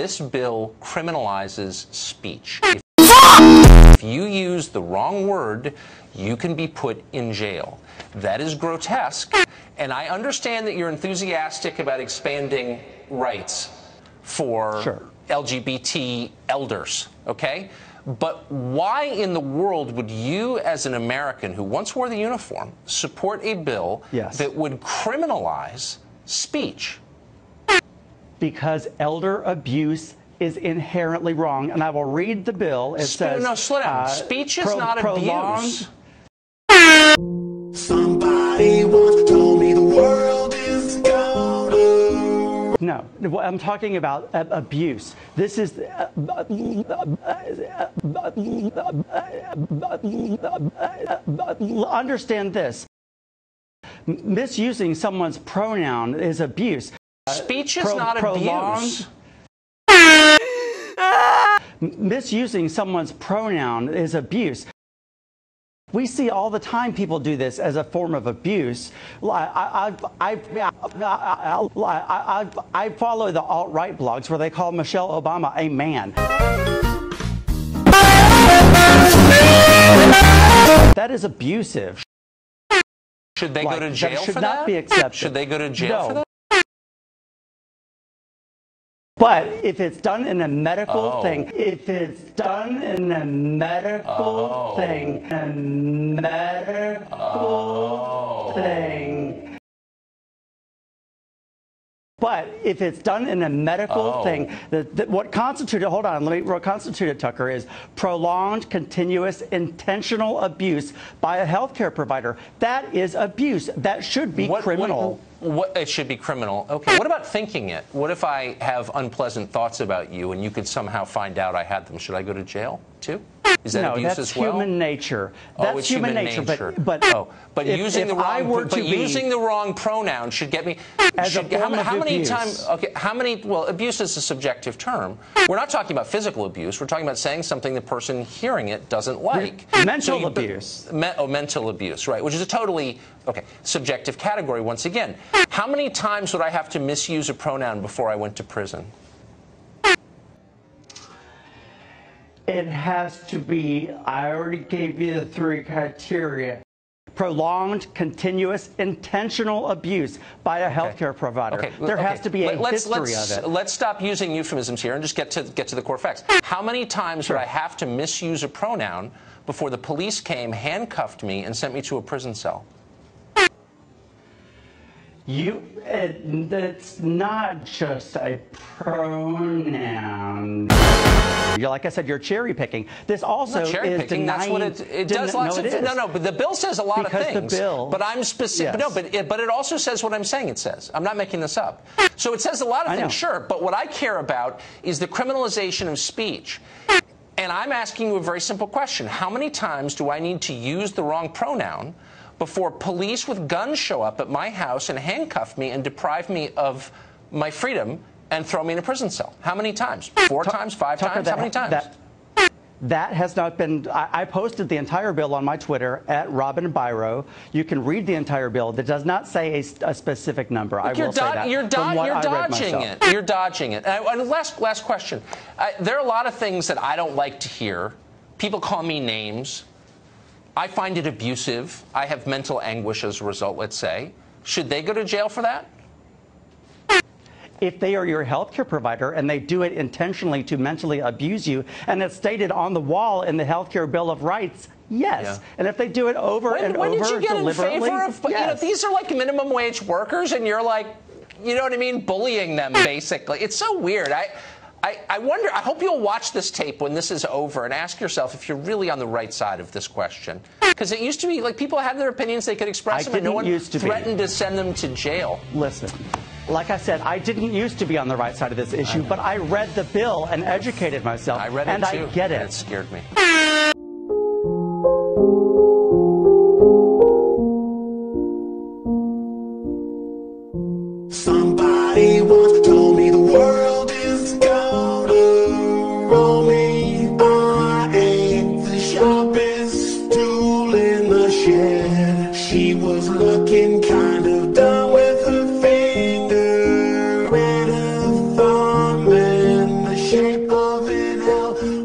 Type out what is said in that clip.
this bill criminalizes speech. If you use the wrong word, you can be put in jail. That is grotesque, and I understand that you're enthusiastic about expanding rights for LGBT elders, okay? But why in the world would you, as an American who once wore the uniform, support a bill that would criminalize speech? Because elder abuse is inherently wrong, and I will read the bill. It says... No, slow down. Speech is not abuse. Somebody once told me the world is gonna... No, I'm talking about abuse. This is... Understand this. Misusing someone's pronoun is abuse. Speech is not abuse. Misusing someone's pronoun is abuse. We see all the time people do this as a form of abuse. I follow the alt-right blogs where they call Michelle Obama a man. That is abusive. Should they go to jail for that? Should not be accepted. Should they go to jail for that? But if it's done in a medical thing, if it's done in a medical thing, But if it's done in a medical thing, what constituted, hold on, what constituted, Tucker, is prolonged, continuous, intentional abuse by a healthcare provider. That is abuse. That should be criminal. It should be criminal. Okay. What about thinking it? What if I have unpleasant thoughts about you and you could somehow find out I had them? Should I go to jail too? Is that abuse as well? No, that's human nature. That's it's human nature. But using the wrong pronoun should get me. How many times? Okay. How many? Well, abuse is a subjective term. We're not talking about physical abuse. We're talking about saying something the person hearing it doesn't like. Mental abuse. Mental abuse, right? Which is a totally subjective category once again. How many times would I have to misuse a pronoun before I went to prison? It has to be, I already gave you the 3 criteria. Prolonged, continuous, intentional abuse by a healthcare provider. There has to be a history of it. Let's stop using euphemisms here and just get to the core facts. How many times would I have to misuse a pronoun before the police came, handcuffed me, and sent me to a prison cell? It's not just a pronoun. Like I said, you're cherry picking. This also is denying. That's what it does. Lots of no, but the bill says a lot of things. But I'm specific. No, but it also says what I'm saying it says. I'm not making this up. So it says a lot of things, sure. But what I care about is the criminalization of speech. And I'm asking you a very simple question: how many times do I need to use the wrong pronoun before police with guns show up at my house and handcuff me and deprive me of my freedom and throw me in a prison cell? How many times? 4 times? 5 times? How many times? That has not been... I posted the entire bill on my Twitter, at Robin Biro. You can read the entire bill. That does not say a specific number. I will say that. You're dodging it. You're dodging it. And last question. There are a lot of things that I don't like to hear. People call me names. I find it abusive. I have mental anguish as a result, let's say. Should they go to jail for that? If they are your healthcare provider and they do it intentionally to mentally abuse you, and it's stated on the wall in the Healthcare Bill of Rights, yes. Yeah. And if they do it over and over deliberately, did you get in favor of, yes. These are like minimum wage workers, and you're like, you know what I mean, bullying them, basically. It's so weird. I wonder, I hope you'll watch this tape when this is over and ask yourself if you're really on the right side of this question. Because it used to be like people had their opinions, they could express them, and no one threatened to send them to jail. Listen, like I said, I didn't used to be on the right side of this issue, but I read the bill and educated myself. I read it too, I get it. And it scared me. Somebody once told me the world is gonna roll me. I ain't the sharpest tool in the shed. She was looking kind of done with her finger and her thumb and the now.